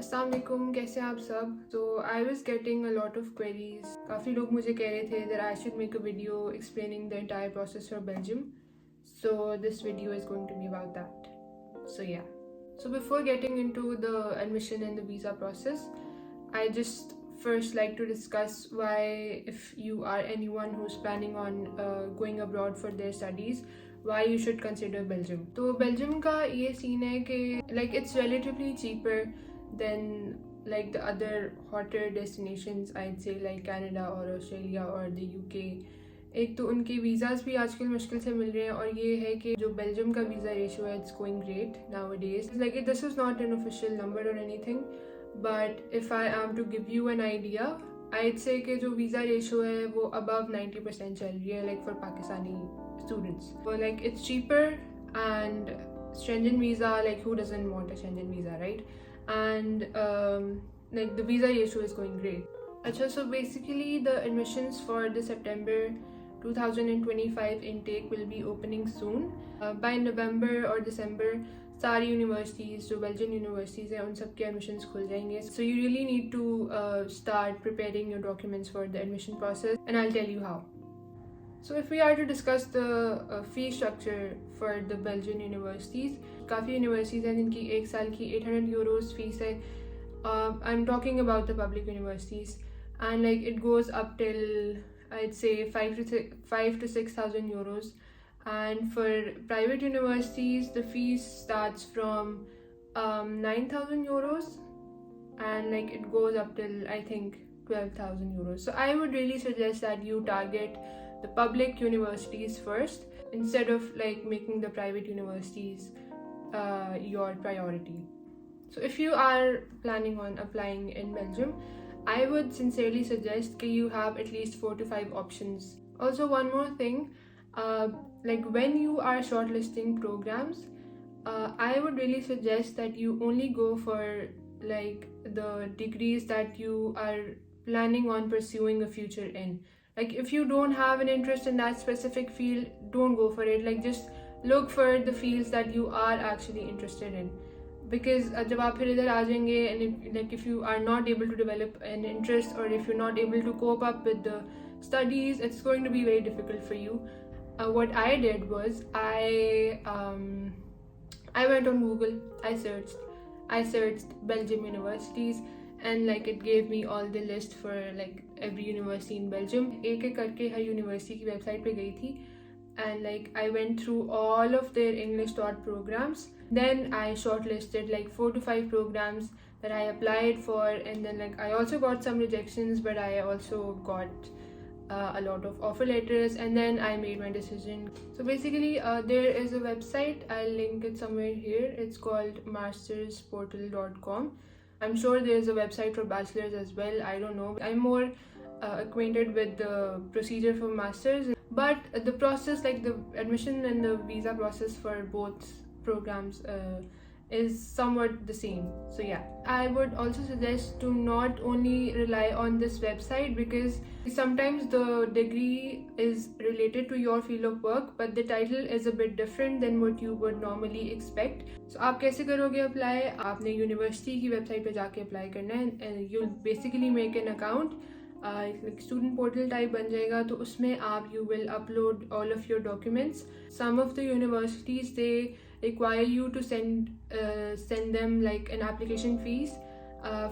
अस्सलाम वालेकुम, कैसे हैं आप सब। तो I was getting a lot of queries. काफ़ी लोग मुझे कह रहे थे that I should make a video explaining the entire process for Belgium, so this video is going to be about that. So yeah, so before getting into the admission and the visa process, I just first like to discuss why, if you are anyone who's planning on going abroad for their studies, why you should consider Belgium. तो Belgium का ये scene है कि like it's relatively cheaper than like the other hotter destinations, I'd say, like Canada or Australia or the UK. एक तो उनके visas भी आजकल मुश्किल से मिल रहे हैं, और ये है कि जो बेल्जियम का वीज़ा रेशियो है, it's going great nowadays. Like this is not an official number और anything, but if I am to give you an idea, I'd say कि जो वीज़ा रेशियो है वो अबव 90% चल रही है, like for Pakistani students. Like it's cheaper and Schengen visa, like who doesn't want a Schengen visa, right? And like the visa ratio is going great. Achha, so basically the admissions for the September 2025 intake will be opening soon. By November or December, सारी universities जो Belgian universities हैं उन सब के admissions खुल जाएंगे. So you really need to start preparing your documents for the admission process, and I will tell you how. So if we are to discuss the fee structure for the Belgian universities, काफ़ी universities हैं जिनकी एक साल की 800 euros fees है. I'm talking about the public universities, and like it goes up till I'd say 5 to 6,000 euros. And for private universities, the fees starts from 9,000 euros, and like it goes up till I think 12,000 euros. So I would really suggest that you target the public universities first, instead of like making the private universities your priority. So if you are planning on applying in Belgium, I would sincerely suggest that you have at least 4 to 5 options. Also, one more thing, like when you are shortlisting programs, I would really suggest that you only go for like the degrees that you are planning on pursuing a future in. Like if you don't have an interest in that specific field, don't go for it. Like just look for the fields that you are actually interested in, because जब आप फिर इधर आ जाएंगे, and like if you are not able to develop an interest, or if you're not able to cope up with the studies, it's going to be very difficult for you. What I did was I went on Google, I searched Belgium universities, and like it gave me all the list for like every university in Belgium. एक एक करके हर university की website पे गई थी, and like I went through all of their English taught programs. Then I shortlisted like 4 to 5 programs that I applied for, and then like I also got some rejections, but I also got a lot of offer letters, and then I made my decision. So basically there is a website, I'll link it somewhere here. It's called mastersportal.com. I'm sure there's a website for bachelors as well. I don't know. I'm more acquainted with the procedure for masters, but the process, like the admission and the visa process for both programs, is somewhat the same. So yeah, I would also suggest to not only rely on this website, because sometimes the degree is related to your field of work, but the title is a bit different than what you would normally expect. So आप कैसे करोगे apply? आपने university की website पे जाके apply करना है, and you'll basically make an account. like student portal type बन जाएगा, तो उसमें आप you will upload all of your documents. Some of the universities, they require you to send them like an application fees.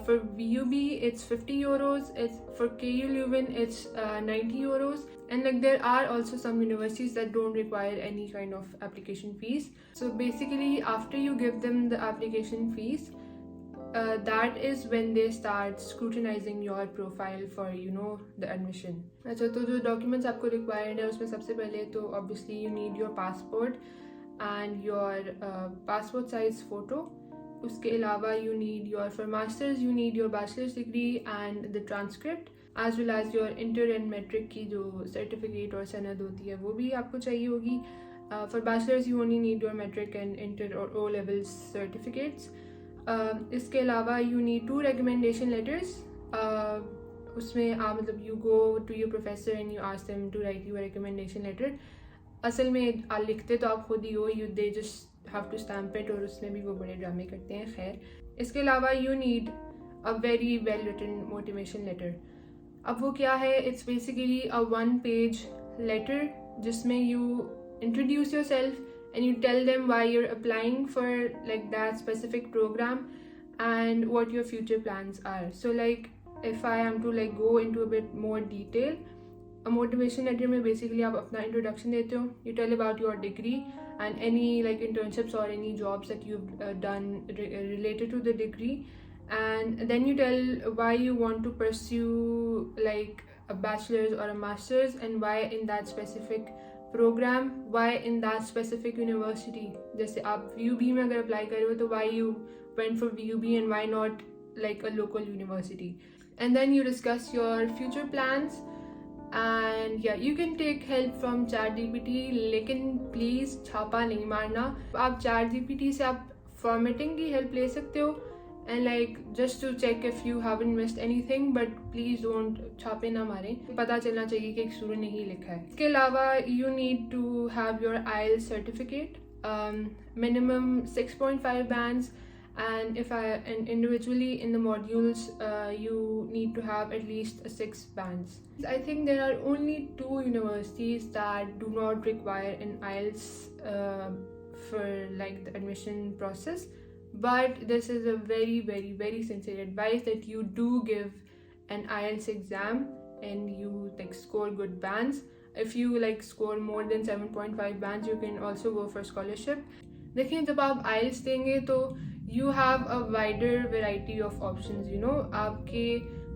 For VUB it's 50 euros, it's for KU Leuven it's 90 euros, and like there are also some universities that don't require any kind of application fees. So basically after you give them the application fees, that is when they start scrutinizing your profile for the admission. अच्छा, तो जो documents आपको required है उसमें सबसे पहले तो obviously you need your passport and your passport size photo. उसके अलावा you need your, for masters you need your bachelor's degree and the transcript, as well as your inter and metric की जो certificate और सनद होती है वो भी आपको चाहिए होगी. For bachelor's you only need your metric and inter or O levels certificates. इसके अलावा you need 2 recommendation letters. उसमें आप मतलब you go to your professor and you ask them to write you a recommendation letter. असल में लिखते तो आप खुद ही हो, they just have to stamp it, और उसमें भी वो बड़े ड्रामे करते हैं. खैर, इसके अलावा you need a very well written motivation letter. अब वो क्या है? It's basically a 1-page letter जिसमें you introduce yourself and you tell them why you're applying for like that specific program and what your future plans are. So like if I am to like go into a bit more detail, a motivation letter में basically आप अपना introduction देते हो, you tell about your degree and any like internships or any jobs that you've done related to the degree, and then you tell why you want to pursue like a bachelor's or a master's and why in that specific program, why in that specific university. जैसे आप VUB में अगर apply कर रहे हो तो why you went for VUB and why not like a local university. And then you discuss your future plans, and yeah, you can take help from ChatGPT, लेकिन please छापा नहीं मारना. आप ChatGPT से आप formatting की help ले सकते हो and like just to check if you haven't missed anything, but please don't छापे ना मारें. पता चलना चाहिए कि एक स्टूडेंट ने ही लिखा है. इसके अलावा you need to have your IELTS certificate, minimum 6.5 bands, and individually in the modules you need to have at least 6 bands. I think there are only 2 universities that do not require an IELTS for like the admission process. But this is a very very very sincere advice that you do give an IELTS exam and you like score good bands. If you like score more than 7.5 bands, you can also go for scholarship. देखिए, जब आप IELTS देंगे तो you have a wider variety of options, you know. आपके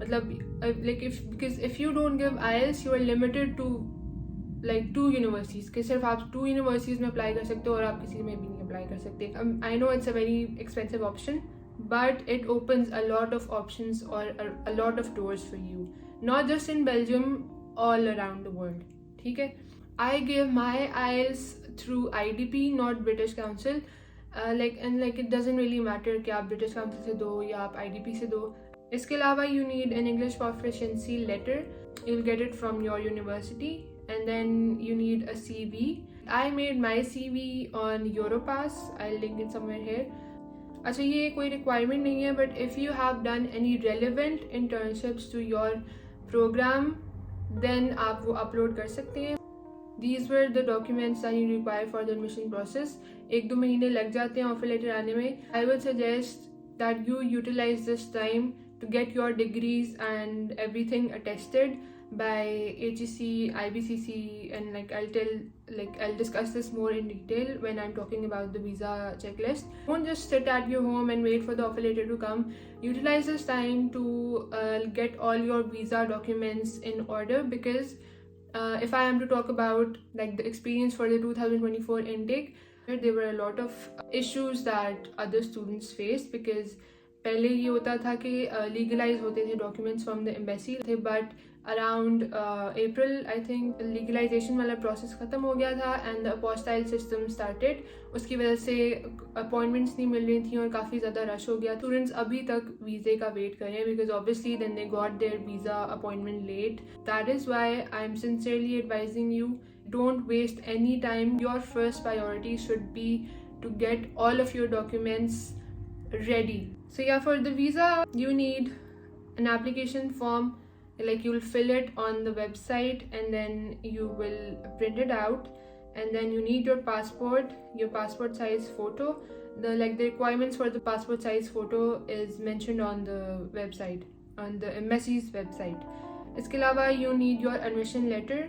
मतलब like because if you don't give IELTS, you are limited to like 2 universities, कि सिर्फ आप 2 universities में अप्लाई कर सकते हो और आप किसी में भी नहीं अप्लाई कर सकते. I know it's a very expensive option, but it opens a lot of options or a lot of doors for you, not just in Belgium, all around the world. ठीक है. I gave my IELTS through IDP, not British Council. Like it doesn't really matter कि आप British Council से दो या आप IDP से दो. इसके अलावा you need an English proficiency letter. You'll get it from your university. And then you need a CV. I made my CV on Europass. I'll link it somewhere here. अच्छा, ये कोई requirement नहीं है, but if you have done any relevant internships to your program, then आप वो upload कर सकते हैं. These were the documents that you require for the admission process. 1-2 महीने लग जाते हैं offer letter आने में. I would suggest that you utilize this time to get your degrees and everything attested by HEC, IBCC, and like I'll discuss this more in detail when I'm talking about the visa checklist. Don't just sit at your home and wait for the offer letter to come. Utilize this time to get all your visa documents in order, because if I am to talk about like the experience for the 2024 intake, there were a lot of issues that other students faced, because पहले ये होता था कि legalize होते थे documents from the embassy थे, but around April I think legalization वाला process ख़त्म हो गया था and the apostille system started. उसकी वजह से appointments नहीं मिल रही थी और काफ़ी ज़्यादा rush हो गया. Students अभी तक वीज़े का वेट कर रहे हैं because obviously then they got their visa appointment late. That is why I'm sincerely advising you, don't waste any time. Your first priority should be to get all of your documents ready. So yeah, for the visa you need an application form. Like you'll fill it on the website and then you will print it out, and then you need your passport size photo. The requirements for the passport size photo is mentioned on the website, on the embassy's website. इसके अलावा you need your admission letter,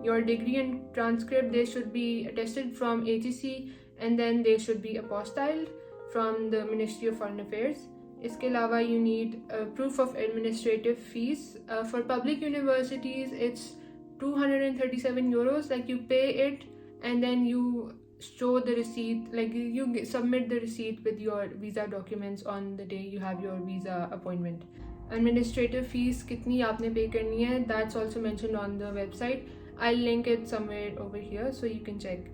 your degree and transcript. They should be attested from HEC, and then they should be apostilled from the Ministry of Foreign Affairs. इसके अलावा you need proof of administrative fees. For public universities it's 237 euros. Like you pay it and then you show the receipt, like you submit the receipt with your visa documents on the day you have your visa appointment. Administrative fees कितनी आपने pay करनी है, that's also mentioned on the website. I'll link it somewhere over here so you can check.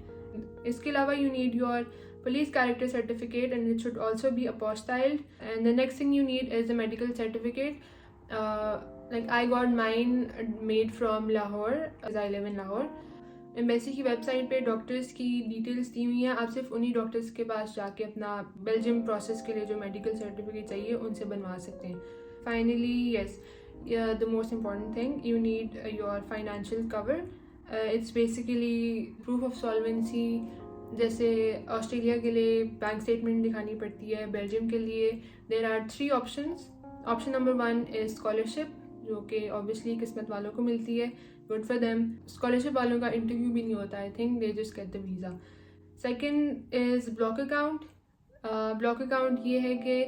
इसके अलावा you need your police character certificate, and it should also be apostilled. And the next thing you need is a medical certificate. Like I got mine made from Lahore, as I live in Lahore. Embassy की website पे doctors की details दी हुई हैं, आप सिर्फ उन्हीं doctors के पास जाके अपना बेल्जियम प्रोसेस के लिए जो मेडिकल सर्टिफिकेट चाहिए उनसे बनवा सकते हैं. Finally yes, the most important thing, you need your financial cover. It's basically proof of solvency. जैसे ऑस्ट्रेलिया के लिए बैंक स्टेटमेंट दिखानी पड़ती है, बेल्जियम के लिए there are 3 options. Option number 1 is scholarship, जो कि ऑब्वियसली किस्मत वालों को मिलती है, गुड फॉर देम. स्कॉलरशिप वालों का इंटरव्यू भी नहीं होता, I think they just get the visa. Second is block account. Block account ये है कि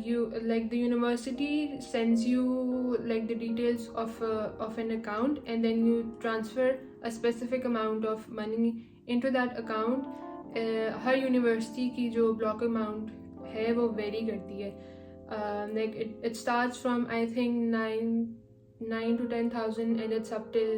you like the university sends you like the details of an account, and then you transfer a specific amount of money into that account. Her university की जो block amount है वो very करती है. Like it starts from I think 9 to 10,000 and it's up till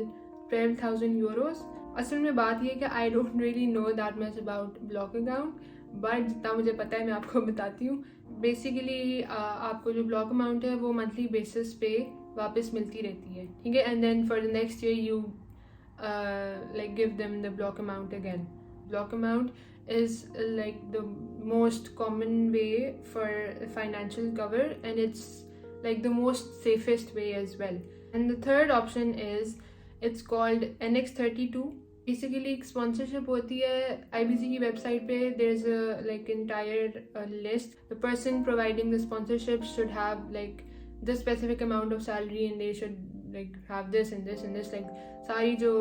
12,000 euros. असल में बात ये है कि I don't really know that much about block account, but जितना मुझे पता है मैं आपको बताती हूँ. बेसिकली आपको जो ब्लॉक अमाउंट है वो मंथली बेसिस पे वापस मिलती रहती है, ठीक है. And then for the next year you like give them the block amount again. Block amount is like the most common way for financial cover, and it's like the most safest way as well. And the third option is it's called NX32. Basically एक sponsorship होती है. IBC की website पे there is a like entire list. The person providing the sponsorship should have like the specific amount of salary and they should like have this and this and this. Like सारी जो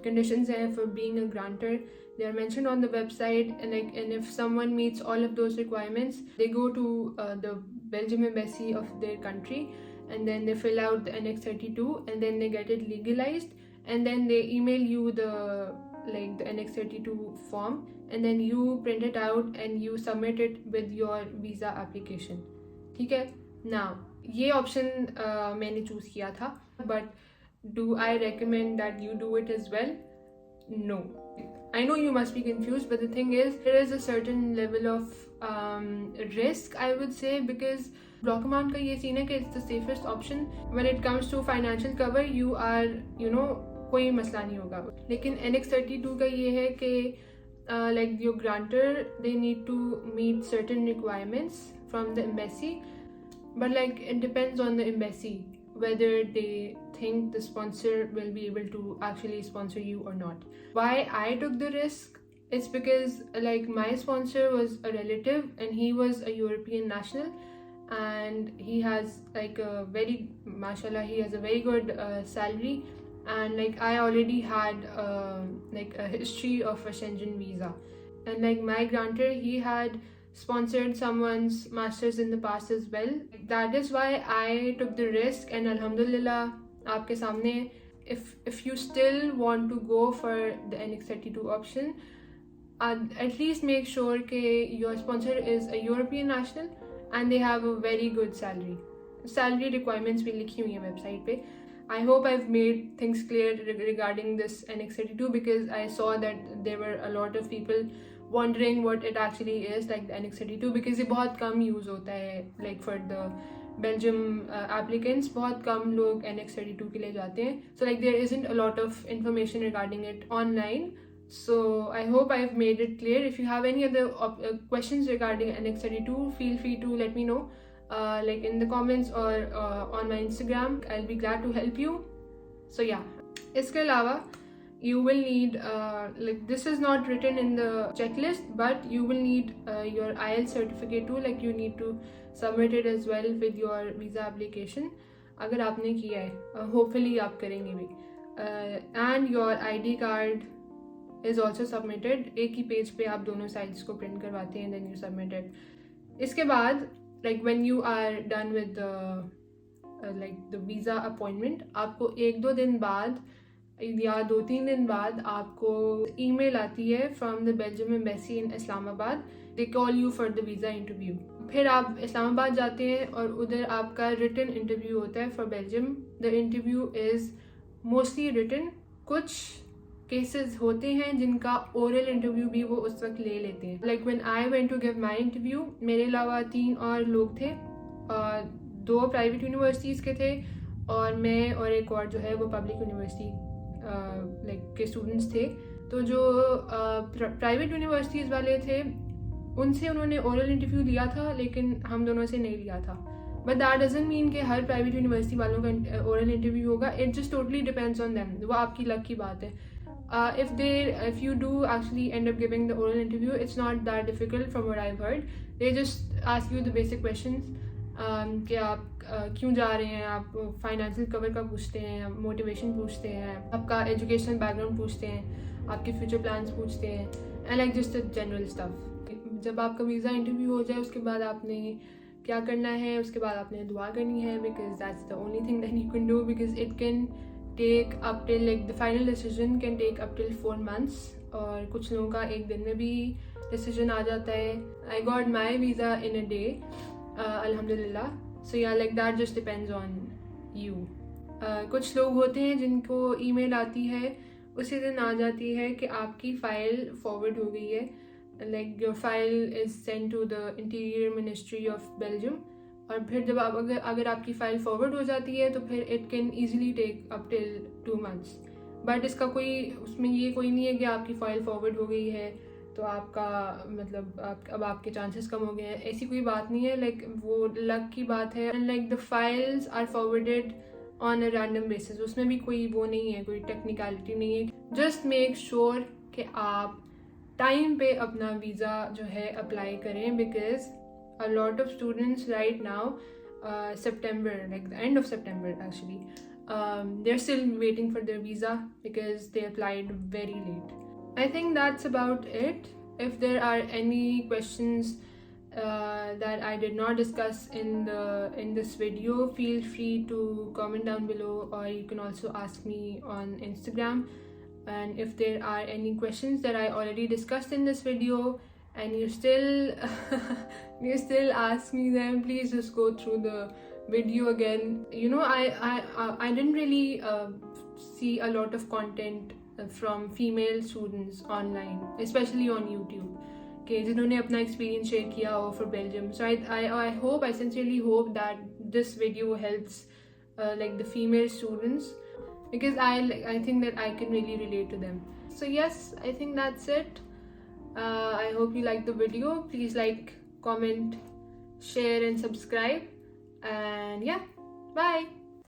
conditions हैं for being a grantor they are mentioned on the website, and if someone meets all of those requirements, they go to the Belgium embassy of their country, and then they fill out the NX32, and then they get it legalized, and then they email you the NX32 form, and then you print it out and you submit it with your visa application. ठीक है. Now ये option मैंने choose किया था, but do I recommend that you do it as well? No. I know you must be confused, but the thing is, there is a certain level of risk, I would say, because block amount का ये scene है कि it's the safest option. When it comes to financial cover, you are, you know, कोई मसला नहीं होगा. लेकिन NX32 का ये है कि like your grantor, they need to meet certain requirements from the embassy, but like it depends on the embassy whether they think the sponsor will be able to actually sponsor you or not. Why I took the risk? It's because like my sponsor was a relative and he was a European national, and he has like a very, mashallah, he has a very good salary, and like I already had like a history of a Schengen visa, and like my grantor, he had sponsored someone's masters in the past as well. That is why I took the risk, and alhamdulillah आपके सामने, if you still want to go for the NX32 option, at least make sure कि your sponsor is a European national and they have a very good salary. Salary requirements भी लिखी हुई है website पे. I hope I've made things clear regarding this NX32, because I saw that there were a lot of people wondering what it actually is, like the NX32, because ये बहुत कम use होता है like for the Belgium applicants. बहुत कम लोग NX32 के लिए जाते हैं. So like there isn't a lot of information regarding it online. So I hope I've made it clear. If you have any other questions regarding NX32, feel free to let me know like in the comments or on my Instagram. I'll be glad to help you. So yeah, इसके अलावा you will need like this is not written in the checklist, but you will need your IELTS certificate too. Like you need to submit it as well with your visa application अगर आपने किया है. Hopefully आप करेंगे भी. And your ID card is also submitted. एक ही page पे आप दोनों साइड्स को प्रिंट करवाते हैं, then you submit it. इसके बाद like when you are done with the like the visa appointment, आपको 1-2 दिन बाद या 2-3 दिन बाद आपको ईमेल आती है from the Belgium embassy in Islamabad. They call you for the visa interview. फिर आप इस्लामाबाद जाते हैं और उधर आपका रिटन इंटरव्यू होता है for Belgium. The interview is mostly written. कुछ केसेस होते हैं जिनका ओरल इंटरव्यू भी वो उस वक्त ले लेते हैं. Like when I went to give my interview, मेरे अलावा 3 और लोग थे. 2 प्राइवेट यूनिवर्सिटीज़ के थे और मैं और एक और जो है वो पब्लिक यूनिवर्सिटी लाइक के स्टूडेंट्स थे, तो जो प्राइवेट यूनिवर्सिटीज़ वाले थे उनसे उन्होंने ओरल इंटरव्यू लिया था, लेकिन हम दोनों से नहीं लिया था. बट दैट डजंट मीन कि हर प्राइवेट यूनिवर्सिटी वालों का ओरल इंटरव्यू होगा. It just totally depends on them. वो आपकी लक की बात है. If you do actually end up giving the oral interview, it's not that difficult from what I've heard. They just ask you the basic questions. कि आप क्यों जा रहे हैं, आप फाइनेंशियल कवर का पूछते हैं, मोटिवेशन पूछते हैं, आपका एजुकेशनल बैकग्राउंड पूछते हैं, आपके फ्यूचर प्लान्स पूछते हैं, and like just general stuff. जब आपका वीज़ा इंटरव्यू हो जाए उसके बाद आपने क्या करना है, उसके बाद आपने दुआ करनी है, because that's the only thing that you can do, because it can take up till like the final decision can take up till 4 months, और कुछ लोगों का एक दिन में भी डिसीजन आ जाता है. I got my visa in a day, अल्हम्दुलिल्लाह. सो या like that just depends on you. कुछ लोग होते हैं जिनको ईमेल आती है उसी दिन आ जाती है कि आपकी फ़ाइल फॉरवर्ड हो गई है, like your file is send to the interior ministry of Belgium. और फिर जब आप अगर आपकी फ़ाइल फॉरवर्ड हो जाती है तो फिर it can easily take up till 2 months. But इसका उसमें ये कोई नहीं है कि आपकी फ़ाइल फॉरवर्ड हो गई है तो आपका मतलब अब आपके चांसेस कम हो गए हैं. ऐसी कोई बात नहीं है. लाइक वो लक की बात है. And like the files are forwarded on a random basis. उसमें भी कोई वो नहीं है, कोई टेक्निकलिटी नहीं है. जस्ट मेक श्योर कि आप टाइम पे अपना वीज़ा जो है अप्लाई करें, because a lot of students right now, September, like the end of September actually, they're still waiting for their visa because they applied very late. I think that's about it. If there are any questions that I did not discuss in this video, feel free to comment down below, or you can also ask me on Instagram. And if there are any questions that I already discussed in this video and you still ask me them, please just go through the video again. You know, I didn't really see a lot of content from female students online, especially on YouTube, कि जिन्होंने अपना experience share किया हो for Belgium. So I sincerely hope that this video helps like the female students, because I think that I can really relate to them. So yes, I think that's it. I hope you liked the video. Please like, comment, share and subscribe. And yeah, bye.